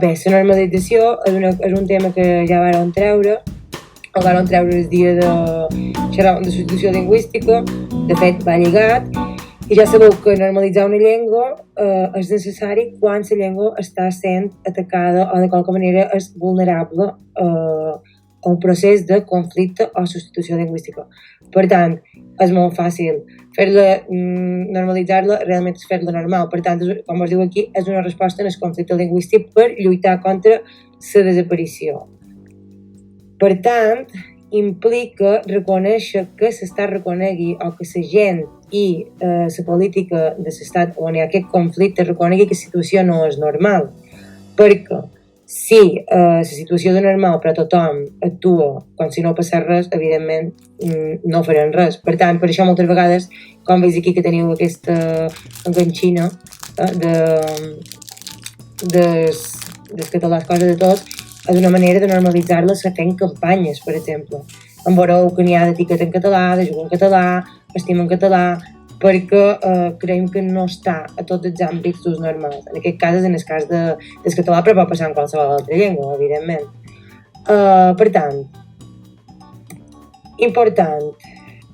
Bé, la normalització és un tema que ja varen treure, el dia de xerrar de substitució lingüística. De fet, va lligat, i ja sabeu que normalitzar una llengua és necessari quan la llengua està sent atacada o de qualque manera és vulnerable a un procés de conflicte o substitució lingüística. Per tant, és molt fàcil fer-la, normalitzar-la, realment és fer-la normal. Per tant, com es diu aquí, és una resposta al conflicte lingüístic per lluitar contra la desaparició. Per tant, implica reconèixer que s'està reconegui o que la gent i la política de l'estat on hi ha aquest conflicte reconegui que la situació no és normal. Perquè si la situació és normal però tothom actua com si no passés res, evidentment no faran res. Per tant, per això moltes vegades, com veus aquí que teniu aquesta enganxina des català, cosa de tots, és una manera de normalitzar-la fent campanyes, per exemple. En veureu que n'hi ha d'etiqueta en català, de jugar en català, estima en català, perquè creiem que no està a tots els àmbits d'ús normals. En aquest cas és en el cas del català, però pot passar en qualsevol altra llengua, evidentment. Per tant, important,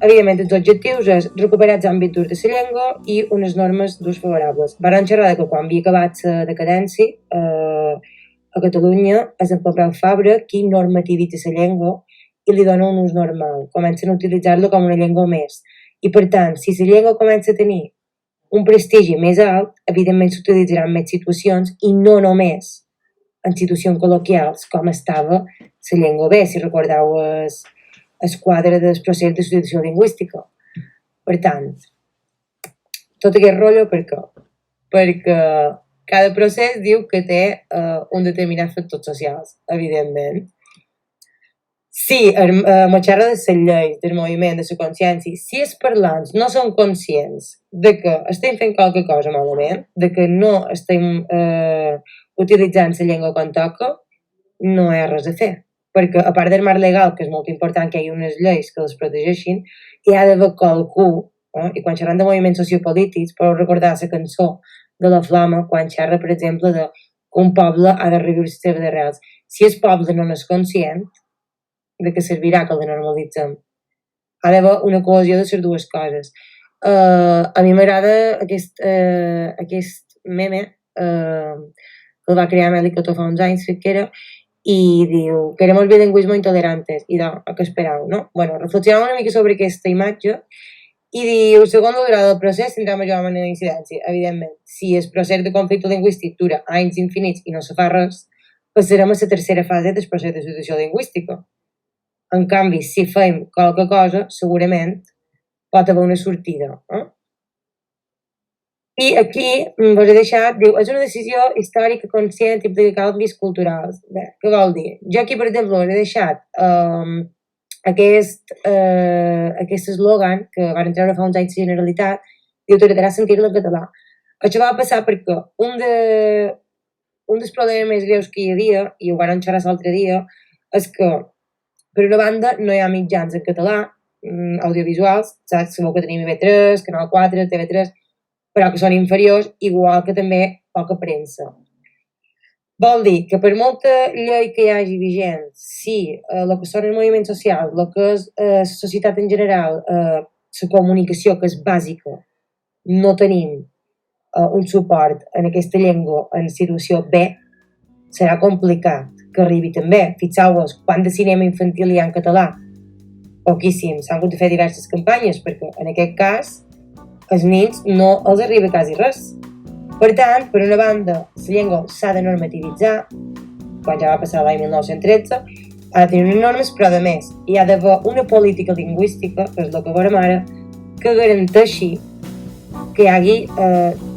evidentment els objectius és recuperar els àmbits d'ús de la llengua i unes normes d'ús favorables. Vam xerrar que quan havia acabat la decadència, a Catalunya és en Pompeu Fabra qui normativitza la llengua i li dona un ús normal. Comencen a utilitzar-la com una llengua més. I per tant, si la llengua comença a tenir un prestigi més alt, evidentment s'utilitzarà en més situacions i no només en situacions col·loquials com estava la llengua B, si recordeu el quadre del procés de substitució lingüística. Per tant, tot aquest rotllo per què? Perquè cada procés diu que té un determinat factors socials, evidentment. Si me xerra de les lleis, del moviment, de la consciència, si els parlants no són conscients de que estem fent qualque cosa malament, de que no estem utilitzant la llengua quan toca, no hi ha res a fer. Perquè a part del marc legal, que és molt important que hi hagi unes lleis que les protegeixin, hi ha d'haver qualcú, i quan xerram de moviments sociopolítics, podeu recordar la cançó de la Flama, quan xerra, per exemple, que un poble ha de reviure les seves arrels. Si el poble no n'és conscient, de què servirà que la normalitzem? Ha d'haver una cohesió de les dues coses. A mi m'agrada aquest meme que el va crear Meli Cotó fa uns anys, crec que era, i diu, queremos bilingüismo intolerantes, i doncs, què esperau, no? Bueno, reflexionava una mica sobre aquesta imatge i diu, segons la durada del procés, tindrà major manera d'incidència. Evidentment, si el procés de conflicte lingüístic dura anys infinits i no se fa res, passarem a la tercera fase del procés de substitució lingüística. En canvi, si fem qualque cosa, segurament pot haver una sortida. I aquí vos he deixat, diu, és una decisió històrica, conscient i implica canvis culturals. Bé, què vol dir? Jo aquí, per exemple, vos he deixat aquest eslògan que van treure fa uns anys la Generalitat, diu, t'agradarà sentir-lo en català. Això va passar perquè un dels problemes més greus que hi havia, i ho van xerrar l'altre dia, és que, per una banda, no hi ha mitjans en català, audiovisuals, saps? Sabeu que tenim IB3, Canal 4, TV3, però que són inferiors, igual que també poca premsa. Vol dir que per molta llei que hi hagi vigent, si el que són els moviments socials, el que és la societat en general, la comunicació, que és bàsica, no tenim un suport en aquesta llengua en situació B, serà complicat que arribi també. Fixeu-vos, quant de cinema infantil hi ha en català? Poquíssim. S'han hagut de fer diverses campanyes, perquè en aquest cas els nens no els arriba quasi res. Per tant, per una banda, la llengua s'ha de normativitzar, quan ja va passar l'any 1913, ha de tenir unes normes, però a més hi ha d'haver una política lingüística, que és el que veurem ara, que garanteixi que hi hagi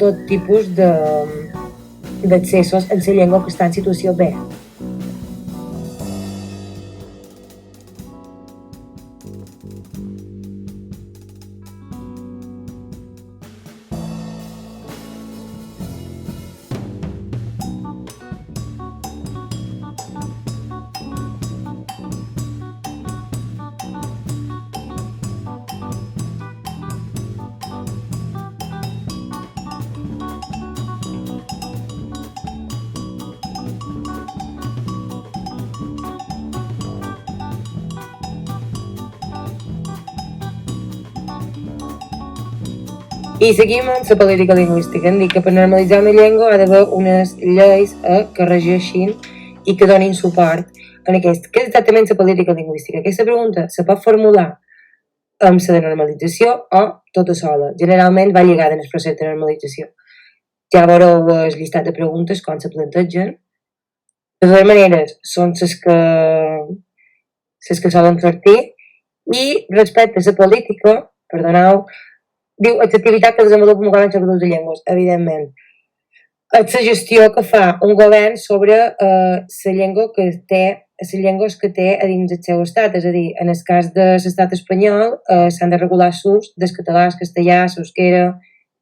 tot tipus d'accessos en la llengua que està en situació B. I seguim amb la política lingüística. Hem dit que per normalitzar una llengua ha d'haver unes lleis que regeixin i que donin suport en aquest. Què és exactament la política lingüística? Aquesta pregunta se pot formular amb la de normalització o tota sola. Generalment va lligada en el procés de normalització. Ja veureu el llistat de preguntes com se plantegen. De totes maneres, són les que solen sortir. I respecte a la política, perdoneu, diu l'activitat que desenvolupa un govern sobre l'ús de llengües, evidentment. És la gestió que fa un govern sobre les llengües que té a dins del seu estat. És a dir, en el cas de l'estat espanyol s'han de regular l'ús del català, el castellà, l'eusquera,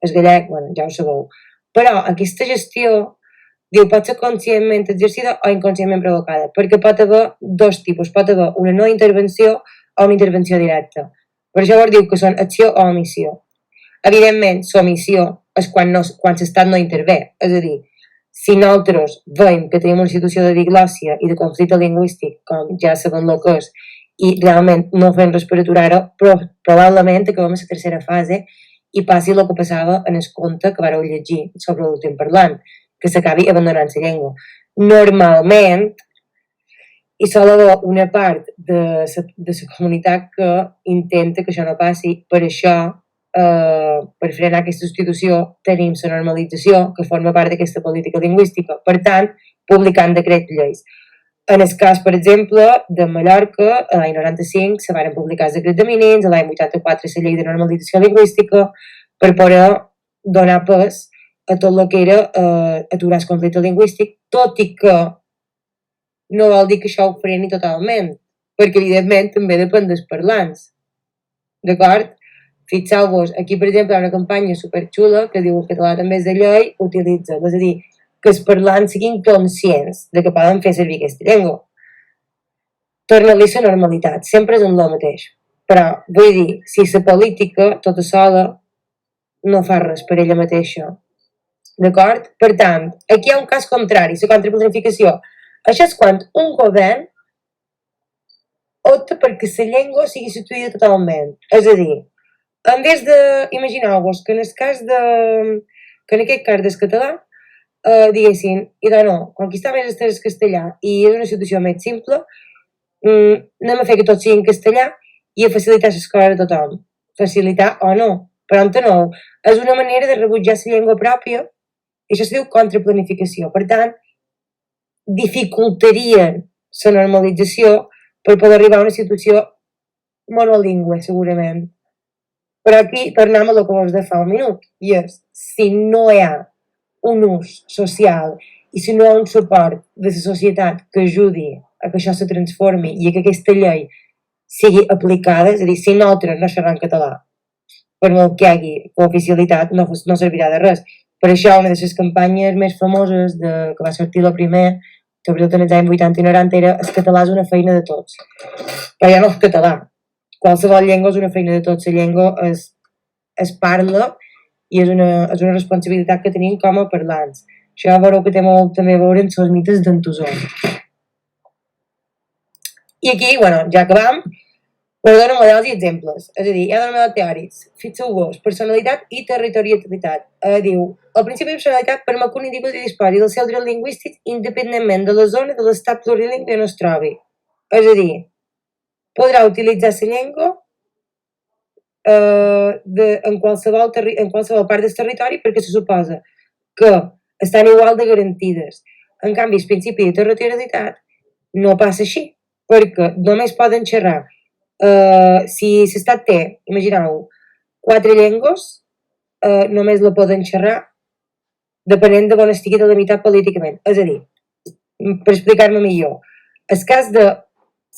el gallec, bueno, ja ho sabeu. Però aquesta gestió, diu, pot ser conscientment exercida o inconscientment provocada, perquè pot haver dos tipus. Pot haver una no intervenció o una intervenció directa. Per això diu que són acció o omissió. Evidentment, l'omissió és quan l'estat no intervé. És a dir, si nosaltres veiem que tenim una situació de diglòssia i de conflicte lingüístic, com ja sabem el que és, i realment no fem res per aturar-ho, però probablement acabem a la tercera fase i passi el que passava en el conte que vareu llegir sobre l'últim parlant, que s'acabi abandonant la llengua. Normalment, hi sol haver una part de la comunitat que intenta que això no passi. Per això, per frenar aquesta substitució, tenim la normalització, que forma part d'aquesta política lingüística. Per tant, publicant decrets lleis. En el cas, per exemple, de Mallorca, l'any 95 se van publicar els decrets de mínims, l'any 84 la llei de normalització lingüística, per poder donar pes a tot el que era aturar el conflicte lingüístic, tot i que no vol dir que això ho freni totalment, perquè evidentment també depèn dels parlants. D'acord? Fixeu-vos, aquí per exemple hi ha una campanya superxula que diu que el català també és de llei, utilitza, és a dir, que els parlants siguin conscients de que poden fer servir aquesta llengua. Torna-li la normalitat, sempre és el mateix. Però, vull dir, si la política, tota sola, no fa res per ella mateixa. D'acord? Per tant, aquí hi ha un cas contrari, la contraplanificació. Això és quan un govern opta perquè la llengua sigui substituïda totalment. És a dir, en vez de, imagineu-vos que en el cas que en aquest cas del català, diguessin, i de no, conquistar més el castellà i és una situació més simple, anem a fer que tot sigui en castellà i a facilitar les coses a tothom. Facilitar o no, però no, és una manera de rebutjar la llengua pròpia i això es diu contraplanificació. Per tant, dificultarien la normalització per poder arribar a una situació monolingüe, segurament. Però aquí tornem a el que vos de fa un minut, i és, si no hi ha un ús social i si no hi ha un suport de la societat que ajudi a que això se transformi i a que aquesta llei sigui aplicada, és a dir, si nosaltres no xerram català, per molt que hi hagi cooficialitat, no servirà de res. Per això, una de les campanyes més famoses que va sortir la primer, sobretot en els anys 80 i 90, era el català és una feina de tots. Però ja no és català. Qualsevol llengua és una feina de tots. La llengua es parla i és una responsabilitat que tenim com a parlants. Això veureu que té molt també a veure amb els mites d'Entusó. I aquí, bueno, ja acabam. Però dono models i exemples. És a dir, hi ha dos models teòrics. Fixeu-vos, personalitat i territorialitat. Diu, el principi de personalitat permet que un individu disposi del seu dret lingüístic independentment de la zona de l'estat plurilingüe on es trobi. És a dir, podrà utilitzar la llengua en qualsevol part del territori perquè se suposa que estan igual de garantides. En canvi, el principi de territorialitat no passa així, perquè només poden xerrar si l'estat té, imagineu, 4 llengües, només la poden xerrar depenent de on estigui delimitat políticament. És a dir, per explicar-me millor, el cas de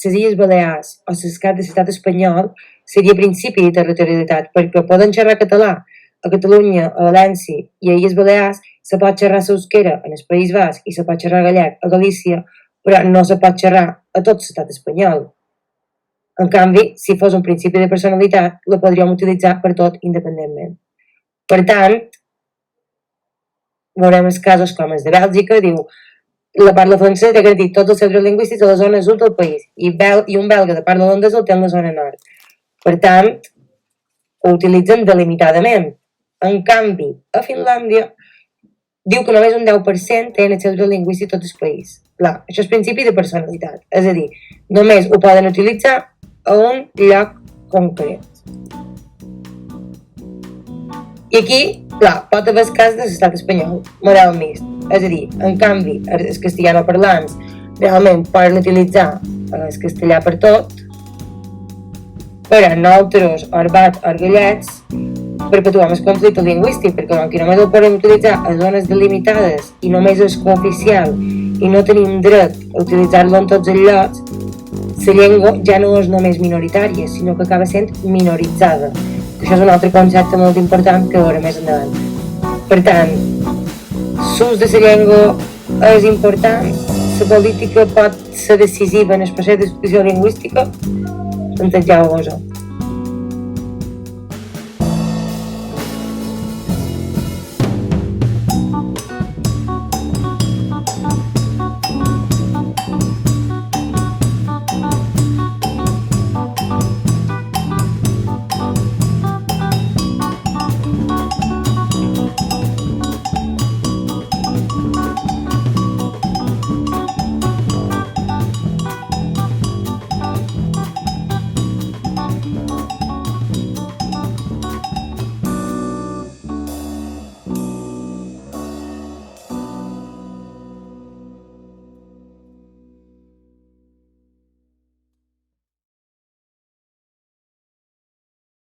les Illes Balears o el cas de l'estat espanyol seria principi de territorialitat, perquè poden xerrar català a Catalunya, a València i a Illes Balears, se pot xerrar l'eusquera en el País Basc i se pot xerrar gallec a Galícia, però no se pot xerrar a tot l'estat espanyol. En canvi, si fos un principi de personalitat, la podríem utilitzar per tot independentment. Per tant, veurem els casos com els de Bèlgica, diu, la parla francesa té garantit tots els seus drets lingüístics a la zona sud del país i un belga de parla holandesa el té en la zona nord. Per tant, ho utilitzen delimitadament. En canvi, a Finlàndia diu que només un 10% tenen accés lingüístic a tot el país. Clar, això és principi de personalitat, és a dir, només ho poden utilitzar a un lloc concret. I aquí, clar, pot haver el cas de l'estat espanyol, model mixt, és a dir, en canvi, els castellanoparlants realment poden utilitzar el castellà per tot, però nosaltres, orbat o gallets, perpetuem el conflicte lingüístic, perquè com que només el podem utilitzar a zones delimitades i només és cooficial i no tenim dret a utilitzar-lo en tots els llocs, la llengua ja no és només minoritària, sinó que acaba sent minoritzada. Això és un altre concepte molt important que veurem més endavant. Per tant, l'ús de la llengua és important, la política pot ser decisiva en el procés d'expressió lingüística, plantegeu-vos-ho.